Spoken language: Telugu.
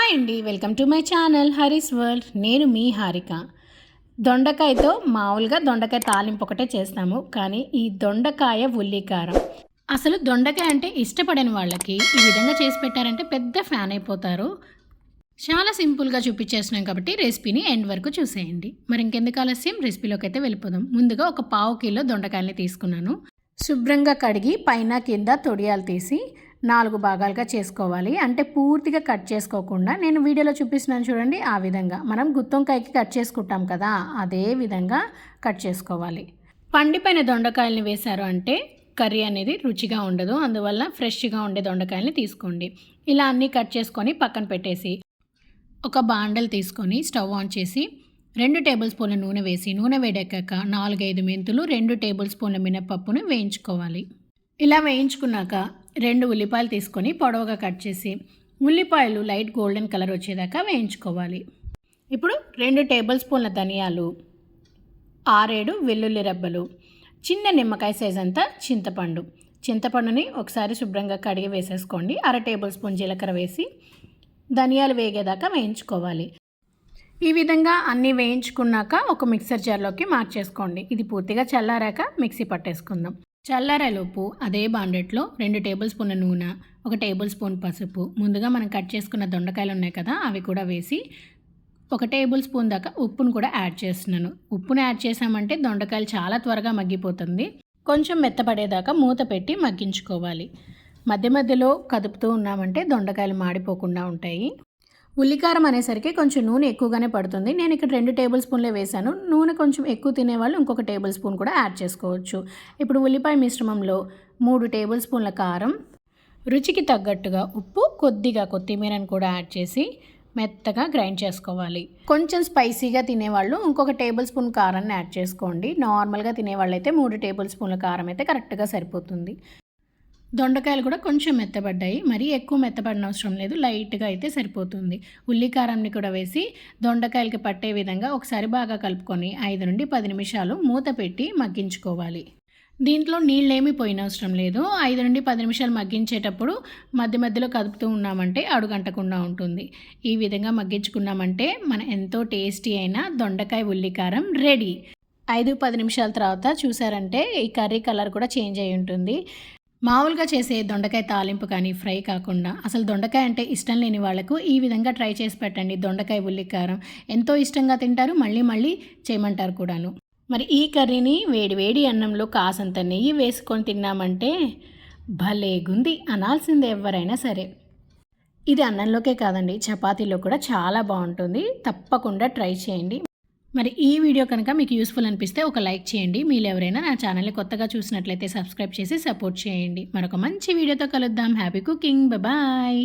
హాయ్ అండి, welcome to my channel Haris world. నేను మీ హారిక. దొండకాయతో మామూలుగా దొండకాయ తాలింపు ఒకటే చేస్తాము, కానీ ఈ దొండకాయ ఉల్లికారం అసలు దొండకాయ అంటే ఇష్టపడని వాళ్ళకి ఈ విధంగా చేసి పెట్టారంటే పెద్ద ఫ్యాన్ అయిపోతారు. చాలా సింపుల్గా చూపించేస్తున్నాం కాబట్టి రెసిపీని ఎండ్ వరకు చూసేయండి. మరి ఇంకెందుకు ఆలస్యం, రెసిపీలోకి అయితే వెళ్ళిపోదాం. ముందుగా ఒక 1/2 కిలో దొండకాయలని తీసుకున్నాను. శుభ్రంగా కడిగి పైన కింద తొడియాలు తీసి 4 భాగాలుగా చేసుకోవాలి. అంటే పూర్తిగా కట్ చేసుకోకుండా, నేను వీడియోలో చూపిస్తున్నాను చూడండి, ఆ విధంగా మనం గుత్తొంకాయకి కట్ చేసుకుంటాం కదా, అదే విధంగా కట్ చేసుకోవాలి. పండిపోయిన దొండకాయలని వేశారు అంటే కర్రీ అనేది రుచిగా ఉండదు. అందువల్ల ఫ్రెష్గా ఉండే దొండకాయలని తీసుకోండి. ఇలా అన్నీ కట్ చేసుకొని పక్కన పెట్టేసి ఒక బాండల్ తీసుకొని స్టవ్ ఆన్ చేసి 2 టేబుల్ స్పూన్ల నూనె వేసి, నూనె వేడెక్కాక 4-5 మెంతులు, 2 టేబుల్ స్పూన్ల మినపప్పును వేయించుకోవాలి. ఇలా వేయించుకున్నాక 2 ఉల్లిపాయలు తీసుకొని పొడవుగా కట్ చేసి, ఉల్లిపాయలు లైట్ గోల్డెన్ కలర్ వచ్చేదాకా వేయించుకోవాలి. ఇప్పుడు 2 టేబుల్ స్పూన్ల ధనియాలు, 6-7 వెల్లుల్లి రెబ్బలు, చిన్న నిమ్మకాయ సైజ్ అంతా చింతపండుని ఒకసారి శుభ్రంగా కడిగి వేసేసుకోండి. 1/2 టేబుల్ స్పూన్ జీలకర్ర వేసి ధనియాలు వేగేదాకా వేయించుకోవాలి. ఈ విధంగా అన్నీ వేయించుకున్నాక ఒక మిక్సర్ జార్లోకి మార్చేసుకోండి. ఇది పూర్తిగా చల్లారాక మిక్సీ పట్టేసుకుందాం. చల్లారేలోపు అదే బాండెట్లో 2 టేబుల్ స్పూన్ల నూనె, 1 టేబుల్ స్పూన్ పసుపు, ముందుగా మనం కట్ చేసుకున్న దొండకాయలు ఉన్నాయి కదా, అవి కూడా వేసి 1 టేబుల్ స్పూన్ దాకా ఉప్పును కూడా యాడ్ చేస్తున్నాను. ఉప్పును యాడ్ చేసామంటే దొండకాయలు చాలా త్వరగా మగ్గిపోతుంది. కొంచెం మెత్తపడేదాకా మూత పెట్టి మగ్గించుకోవాలి. మధ్య మధ్యలో కదుపుతూ ఉన్నామంటే దొండకాయలు మాడిపోకుండా ఉంటాయి. ఉల్లికారం అనేసరికి కొంచెం నూనె ఎక్కువగానే పడుతుంది. నేను ఇక్కడ 2 టేబుల్ స్పూన్లే వేశాను. నూనె కొంచెం ఎక్కువ తినేవాళ్ళు ఇంకొక టేబుల్ స్పూన్ కూడా యాడ్ చేసుకోవచ్చు. ఇప్పుడు ఉల్లిపాయ మిశ్రమంలో 3 టేబుల్ స్పూన్ల కారం, రుచికి తగ్గట్టుగా ఉప్పు, కొద్దిగా కొత్తిమీరను కూడా యాడ్ చేసి మెత్తగా గ్రైండ్ చేసుకోవాలి. కొంచెం స్పైసీగా తినేవాళ్ళు ఇంకొక టేబుల్ స్పూన్ కారాన్ని యాడ్ చేసుకోండి. నార్మల్గా తినేవాళ్ళు అయితే 3 టేబుల్ స్పూన్ల కారం అయితే కరెక్ట్గా సరిపోతుంది. దొండకాయలు కూడా కొంచెం మెత్తబడ్డాయి, మరీ ఎక్కువ మెత్తబడిన అవసరం లేదు, లైట్గా అయితే సరిపోతుంది. ఉల్లికారంని కూడా వేసి దొండకాయలకి పట్టే విధంగా ఒకసారి బాగా కలుపుకొని 5 నుండి 10 నిమిషాలు మూత పెట్టి మగ్గించుకోవాలి. దీంట్లో నీళ్ళేమీ పోయినవసరం లేదు. 5 నుండి 10 నిమిషాలు మగ్గించేటప్పుడు మధ్య మధ్యలో కదుపుతూ ఉన్నామంటే అడుగంటకుండా ఉంటుంది. ఈ విధంగా మగ్గించుకున్నామంటే మన ఎంతో టేస్టీ అయిన దొండకాయ ఉల్లికారం రెడీ. 5-10 నిమిషాల తర్వాత చూసారంటే ఈ కర్రీ కలర్ కూడా చేంజ్ అయి ఉంటుంది. మామూలుగా చేసే దొండకాయ తాలింపు కానీ ఫ్రై కాకుండా, అసలు దొండకాయ అంటే ఇష్టం లేని వాళ్ళకు ఈ విధంగా ట్రై చేసి పెట్టండి. దొండకాయ ఉల్లికారం ఎంతో ఇష్టంగా తింటారు, మళ్ళీ మళ్ళీ చేయమంటారు కూడాను. మరి ఈ కర్రీని వేడి అన్నంలో కాసంత నెయ్యి వేసుకొని తిన్నామంటే భలేగుంది అనాల్సిందే ఎవరైనా సరే. ఇది అన్నంలోకే కాదండి, చపాతీలో కూడా చాలా బాగుంటుంది. తప్పకుండా ట్రై చేయండి. మరి ఈ వీడియో కనుక మీకు యూస్ఫుల్ అనిపిస్తే ఒక లైక్ చేయండి. మీరు ఎవరైనా నా ఛానల్ని కొత్తగా చూసినట్లయితే సబ్స్క్రైబ్ చేసి సపోర్ట్ చేయండి. మరొక మంచి వీడియోతో కలుద్దాం. Happy cooking, bye.